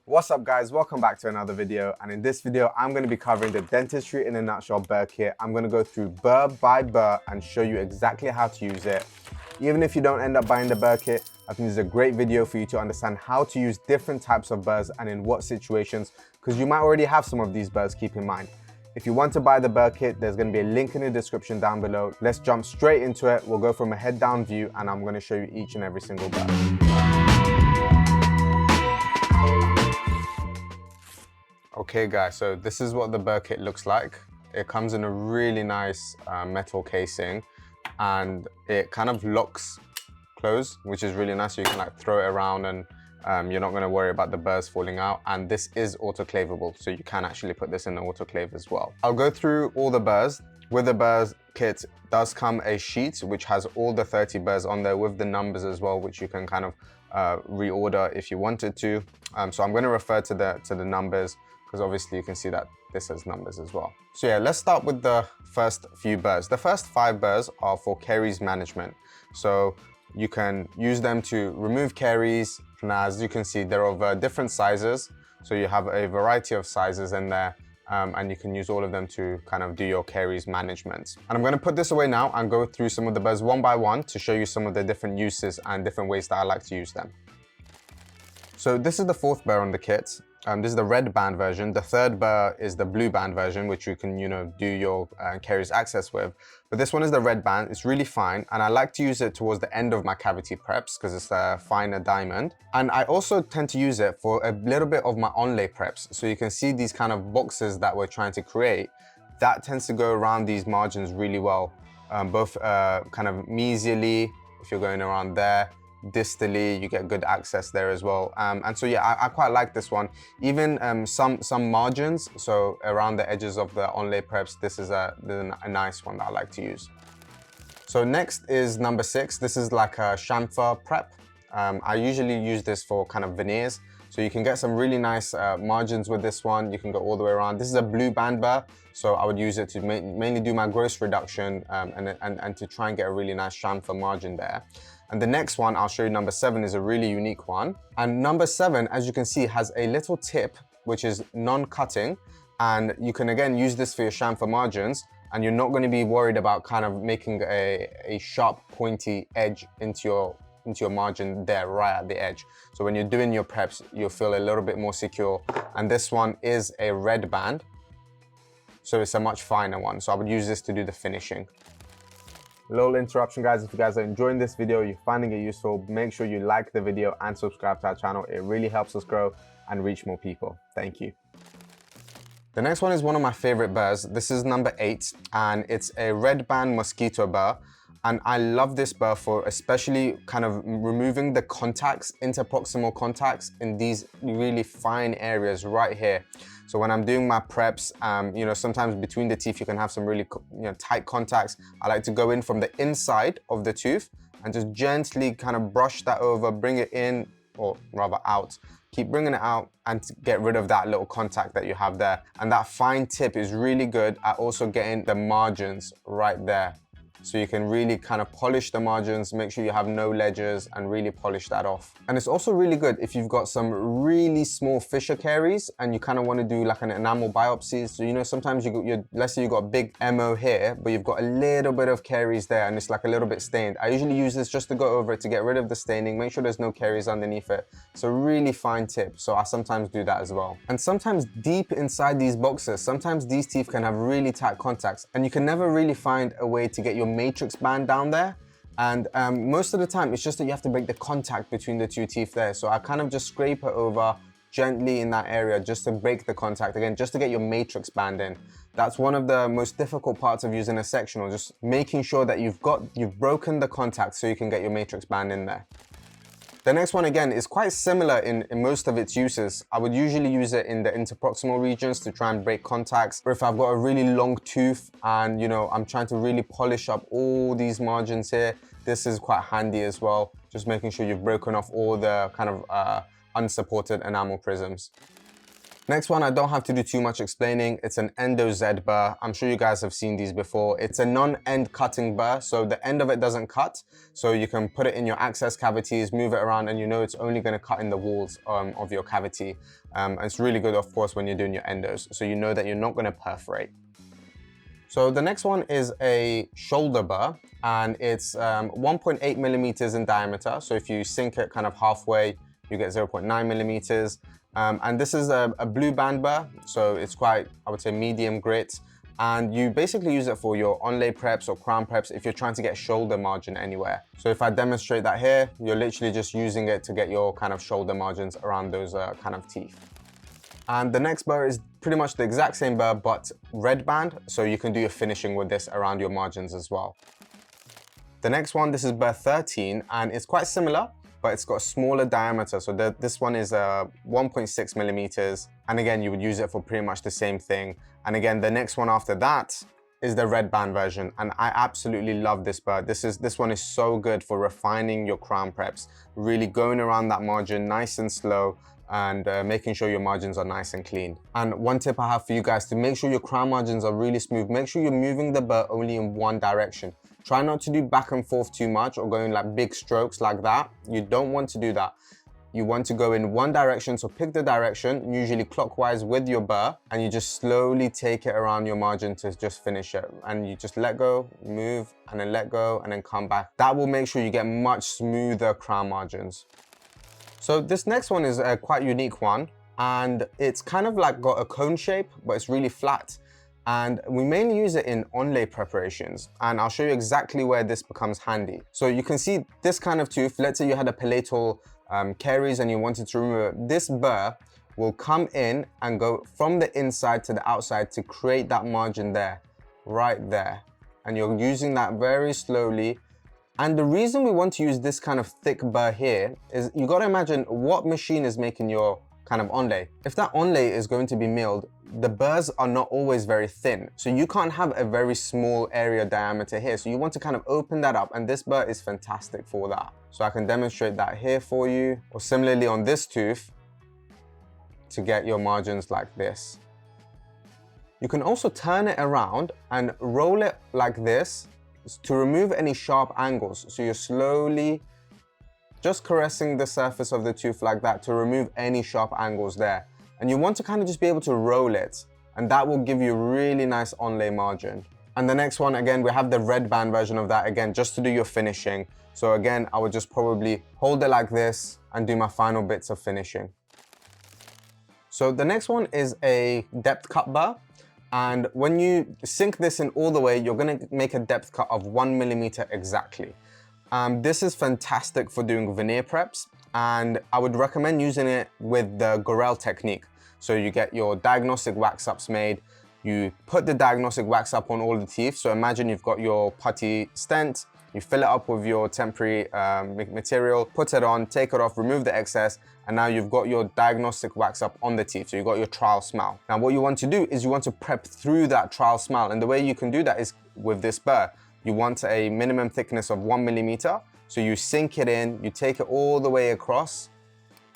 What's up guys, welcome back to another video, and in this video I'm going to be covering the dentistry in a nutshell burr kit. I'm going to go through burr by burr and show you exactly how to use it. Even if you don't end up buying the burr kit, I think this is a great video for you to understand how to use different types of burrs and in what situations, because you might already have some of these burrs, keep in mind. If you want to buy the burr kit, there's going to be a link in the description down below. Let's jump straight into it. We'll go from a head down view and I'm going to show you each and every single burr. Okay guys, so this is what the burr kit looks like. It comes in a really nice metal casing and it kind of locks closed, which is really nice. So you can like throw it around and you're not going to worry about the burrs falling out. And this is autoclavable, so you can actually put this in the autoclave as well. I'll go through all the burrs. With the burrs kit does come a sheet which has all the 30 burrs on there with the numbers as well, which you can kind of reorder if you wanted to. So I'm going to refer to the numbers, because obviously you can see that this has numbers as well. So yeah, let's start with the first few burrs. The first 5 burrs are for caries management. So you can use them to remove caries, and as you can see, they're of different sizes. So you have a variety of sizes in there, and you can use all of them to kind of do your caries management. And I'm going to put this away now and go through some of the burrs one by one to show you some of the different uses and different ways that I like to use them. So this is the 4th burr on the kit. This is the red band version. The 3rd burr is the blue band version, which you can, do your caries access with. But this one is the red band. It's really fine. And I like to use it towards the end of my cavity preps because it's a finer diamond. And I also tend to use it for a little bit of my onlay preps. So you can see these kind of boxes that we're trying to create. That tends to go around these margins really well. Both kind of mesially, if you're going around there, distally, you get good access there as well. And so yeah, I quite like this one. Even some margins, so around the edges of the onlay preps, this is a nice one that I like to use. So next is number 6. This is like a chamfer prep. I usually use this for kind of veneers. So you can get some really nice margins with this one. You can go all the way around. This is a blue band burr, so I would use it to mainly do my gross reduction and to try and get a really nice chamfer margin there. And the next one, I'll show you, number 7, is a really unique one. And number 7, as you can see, has a little tip, which is non-cutting. And you can, again, use this for your chamfer margins. And you're not going to be worried about kind of making a sharp, pointy edge into your margin there, right at the edge. So when you're doing your preps, you'll feel a little bit more secure. And this one is a red band, so it's a much finer one. So I would use this to do the finishing. Little interruption guys, if you guys are enjoying this video, you're finding it useful, make sure you like the video and subscribe to our channel. It really helps us grow and reach more people. Thank you. The next one is one of my favorite burrs. This is number 8 and it's a red band mosquito burr. And I love this burr for especially kind of removing the contacts, interproximal contacts in these really fine areas right here. So when I'm doing my preps, sometimes between the teeth, you can have some really tight contacts. I like to go in from the inside of the tooth and just gently kind of brush that over, bring it in, or rather out. Keep bringing it out and to get rid of that little contact that you have there. And that fine tip is really good at also getting the margins right there. So you can really kind of polish the margins, make sure you have no ledges and really polish that off. And it's also really good if you've got some really small fissure caries and you kind of want to do like an enamel biopsy. So sometimes let's say you got a big MO here, but you've got a little bit of caries there and it's like a little bit stained. I usually use this just to go over it to get rid of the staining, make sure there's no caries underneath it. It's a really fine tip, so I sometimes do that as well. And sometimes deep inside these boxes, sometimes these teeth can have really tight contacts and you can never really find a way to get your matrix band down there. And most of the time, it's just that you have to break the contact between the two teeth there. So I kind of just scrape it over gently in that area just to break the contact, again, just to get your matrix band in. That's one of the most difficult parts of using a sectional, just making sure that you've broken the contact so you can get your matrix band in there. The next one, again, is quite similar in most of its uses. I would usually use it in the interproximal regions to try and break contacts. Or if I've got a really long tooth and, I'm trying to really polish up all these margins here, this is quite handy as well. Just making sure you've broken off all the kind of unsupported enamel prisms. Next one, I don't have to do too much explaining. It's an Endo Z burr. I'm sure you guys have seen these before. It's a non-end cutting burr, so the end of it doesn't cut. So you can put it in your access cavities, move it around, and you know it's only gonna cut in the walls of your cavity. And it's really good, of course, when you're doing your endos. So you know that you're not gonna perforate. So the next one is a shoulder burr, and it's 1.8 millimeters in diameter. So if you sink it kind of halfway, you get 0.9 millimeters. And this is a blue band burr, so it's quite, I would say, medium grit. And you basically use it for your onlay preps or crown preps if you're trying to get shoulder margin anywhere. So if I demonstrate that here, you're literally just using it to get your kind of shoulder margins around those kind of teeth. And the next burr is pretty much the exact same burr, but red band, so you can do your finishing with this around your margins as well. The next one, this is burr 13, and it's quite similar, but it's got a smaller diameter. So this one is 1.6 millimeters. And again, you would use it for pretty much the same thing. And again, the next one after that is the red band version. And I absolutely love this burr. This one is so good for refining your crown preps, really going around that margin nice and slow, and making sure your margins are nice and clean. And one tip I have for you guys to make sure your crown margins are really smooth, make sure you're moving the burr only in one direction. Try not to do back and forth too much or going like big strokes like that. You don't want to do that. You want to go in one direction, so pick the direction, usually clockwise with your burr, and you just slowly take it around your margin to just finish it. And you just let go, move, and then let go, and then come back. That will make sure you get much smoother crown margins. So this next one is a quite unique one, and it's kind of like got a cone shape, but it's really flat. And we mainly use it in onlay preparations, and I'll show you exactly where this becomes handy. So you can see this kind of tooth. Let's say you had a palatal caries and you wanted to remove it. This burr will come in and go from the inside to the outside to create that margin there, right there. And you're using that very slowly. And the reason we want to use this kind of thick burr here is you got to imagine what machine is making your kind of onlay. If that onlay is going to be milled, the burrs are not always very thin. So you can't have a very small area diameter here. So you want to kind of open that up, and this burr is fantastic for that. So I can demonstrate that here for you, or similarly on this tooth to get your margins like this. You can also turn it around and roll it like this to remove any sharp angles. So you're slowly just caressing the surface of the tooth like that to remove any sharp angles there. And you want to kind of just be able to roll it, and that will give you a really nice onlay margin. And the next one, again, we have the red band version of that, again, just to do your finishing. So again, I would just probably hold it like this and do my final bits of finishing. So the next one is a depth cut burr. And when you sink this in all the way, you're gonna make a depth cut of 1 millimeter exactly. This is fantastic for doing veneer preps, and I would recommend using it with the Gorel technique. So you get your diagnostic wax ups made, you put the diagnostic wax up on all the teeth. So imagine you've got your putty stent, you fill it up with your temporary material, put it on, take it off, remove the excess, and now you've got your diagnostic wax up on the teeth. So you've got your trial smile. Now what you want to do is you want to prep through that trial smile, and the way you can do that is with this burr. You want a minimum thickness of 1 millimeter. So you sink it in, you take it all the way across.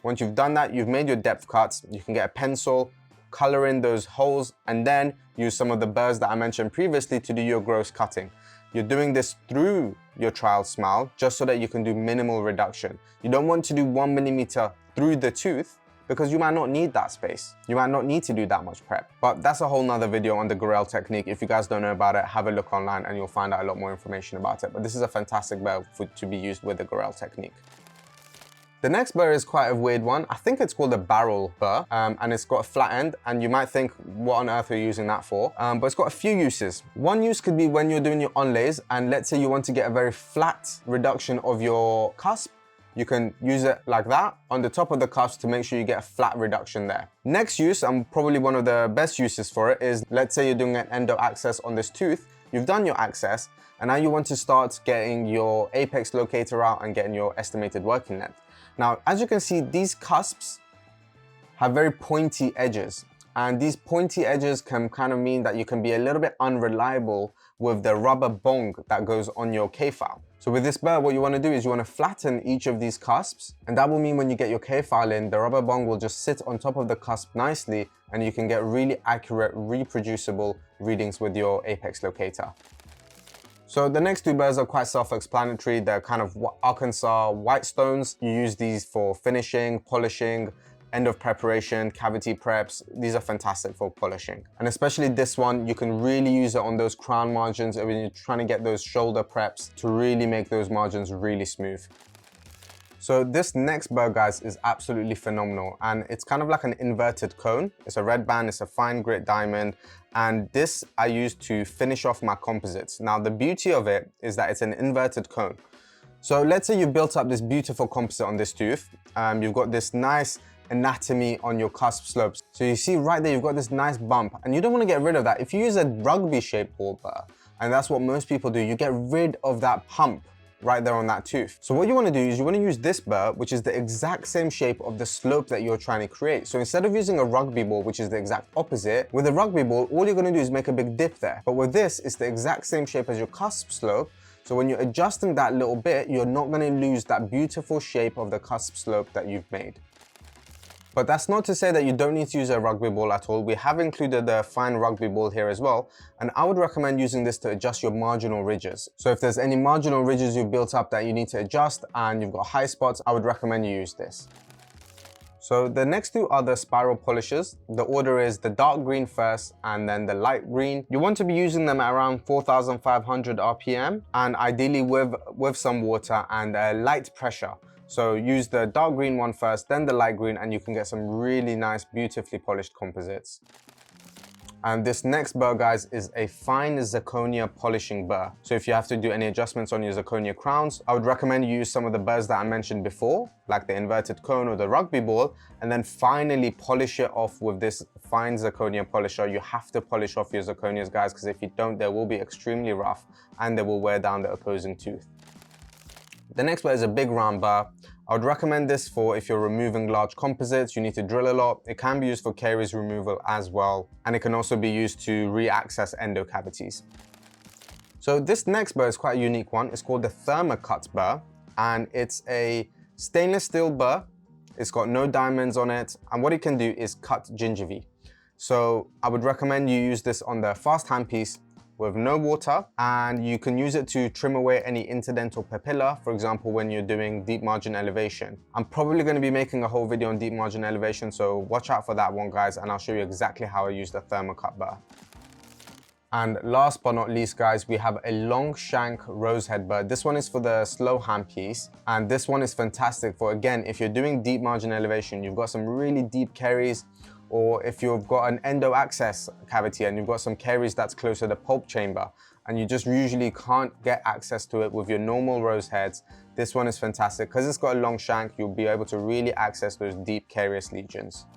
Once you've done that, you've made your depth cuts. You can get a pencil, color in those holes, and then use some of the burrs that I mentioned previously to do your gross cutting. You're doing this through your trial smile just so that you can do minimal reduction. You don't want to do 1 millimeter through the tooth, because you might not need that space. You might not need to do that much prep. But that's a whole nother video on the Gorel technique. If you guys don't know about it, have a look online and you'll find out a lot more information about it. But this is a fantastic burr to be used with the Gorel technique. The next burr is quite a weird one. I think it's called a barrel burr, and it's got a flat end, and you might think, what on earth are you using that for? But it's got a few uses. One use could be when you're doing your onlays, and let's say you want to get a very flat reduction of your cusp. You can use it like that on the top of the cusp to make sure you get a flat reduction there. Next use, and probably one of the best uses for it, is let's say you're doing an endo access on this tooth. You've done your access, and now you want to start getting your apex locator out and getting your estimated working length. Now, as you can see, these cusps have very pointy edges, and these pointy edges can kind of mean that you can be a little bit unreliable with the rubber bong that goes on your K-file. So with this burr, what you want to do is you want to flatten each of these cusps, and that will mean when you get your K-file in, the rubber bong will just sit on top of the cusp nicely, and you can get really accurate, reproducible readings with your apex locator. So the next two burrs are quite self-explanatory. They're kind of Arkansas white stones. You use these for finishing, polishing, end of preparation, cavity preps. These are fantastic for polishing. And especially this one, you can really use it on those crown margins when you're trying to get those shoulder preps to really make those margins really smooth. So this next burr, guys, is absolutely phenomenal, and it's kind of like an inverted cone. It's a red band, it's a fine grit diamond, and this I use to finish off my composites. Now the beauty of it is that it's an inverted cone. So let's say you've built up this beautiful composite on this tooth. You've got this nice anatomy on your cusp slopes. So you see right there, you've got this nice bump, and you don't want to get rid of that. If you use a rugby shaped ball burr, and that's what most people do, you get rid of that hump right there on that tooth. So what you want to do is you want to use this burr, which is the exact same shape of the slope that you're trying to create. So instead of using a rugby ball, which is the exact opposite, with a rugby ball, all you're going to do is make a big dip there. But with this, it's the exact same shape as your cusp slope. So when you're adjusting that little bit, you're not going to lose that beautiful shape of the cusp slope that you've made. But that's not to say that you don't need to use a rugby ball at all. We have included a fine rugby ball here as well. And I would recommend using this to adjust your marginal ridges. So if there's any marginal ridges you've built up that you need to adjust and you've got high spots, I would recommend you use this. So the next two are the spiral polishers. The order is the dark green first and then the light green. You want to be using them at around 4,500 RPM and ideally with some water and a light pressure. So use the dark green one first, then the light green, and you can get some really nice, beautifully polished composites. And this next burr, guys, is a fine zirconia polishing burr. So if you have to do any adjustments on your zirconia crowns, I would recommend you use some of the burrs that I mentioned before, like the inverted cone or the rugby ball, and then finally polish it off with this fine zirconia polisher. You have to polish off your zirconias, guys, because if you don't, they will be extremely rough and they will wear down the opposing tooth. The next burr is a big round burr. I would recommend this for if you're removing large composites, you need to drill a lot. It can be used for caries removal as well. And it can also be used to re-access endo cavities. So this next burr is quite a unique one. It's called the thermocut burr, and it's a stainless steel burr. It's got no diamonds on it. And what it can do is cut gingivi. So I would recommend you use this on the fast handpiece with no water, and you can use it to trim away any interdental papilla, for example, when you're doing deep margin elevation. I'm probably going to be making a whole video on deep margin elevation, so watch out for that one, guys, and I'll show you exactly how I use the thermocut burr. And last but not least, guys, we have a long shank rosehead burr. This one is for the slow handpiece, and this one is fantastic for, again, if you're doing deep margin elevation, you've got some really deep caries, or if you've got an endo access cavity and you've got some caries that's close to the pulp chamber and you just usually can't get access to it with your normal rose heads, this one is fantastic. Because it's got a long shank, you'll be able to really access those deep carious lesions.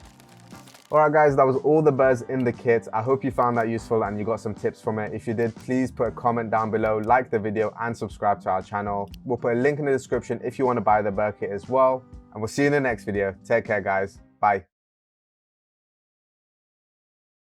Alright guys, that was all the burrs in the kit. I hope you found that useful and you got some tips from it. If you did, please put a comment down below, like the video and subscribe to our channel. We'll put a link in the description if you want to buy the burr kit as well. And we'll see you in the next video. Take care, guys. Bye.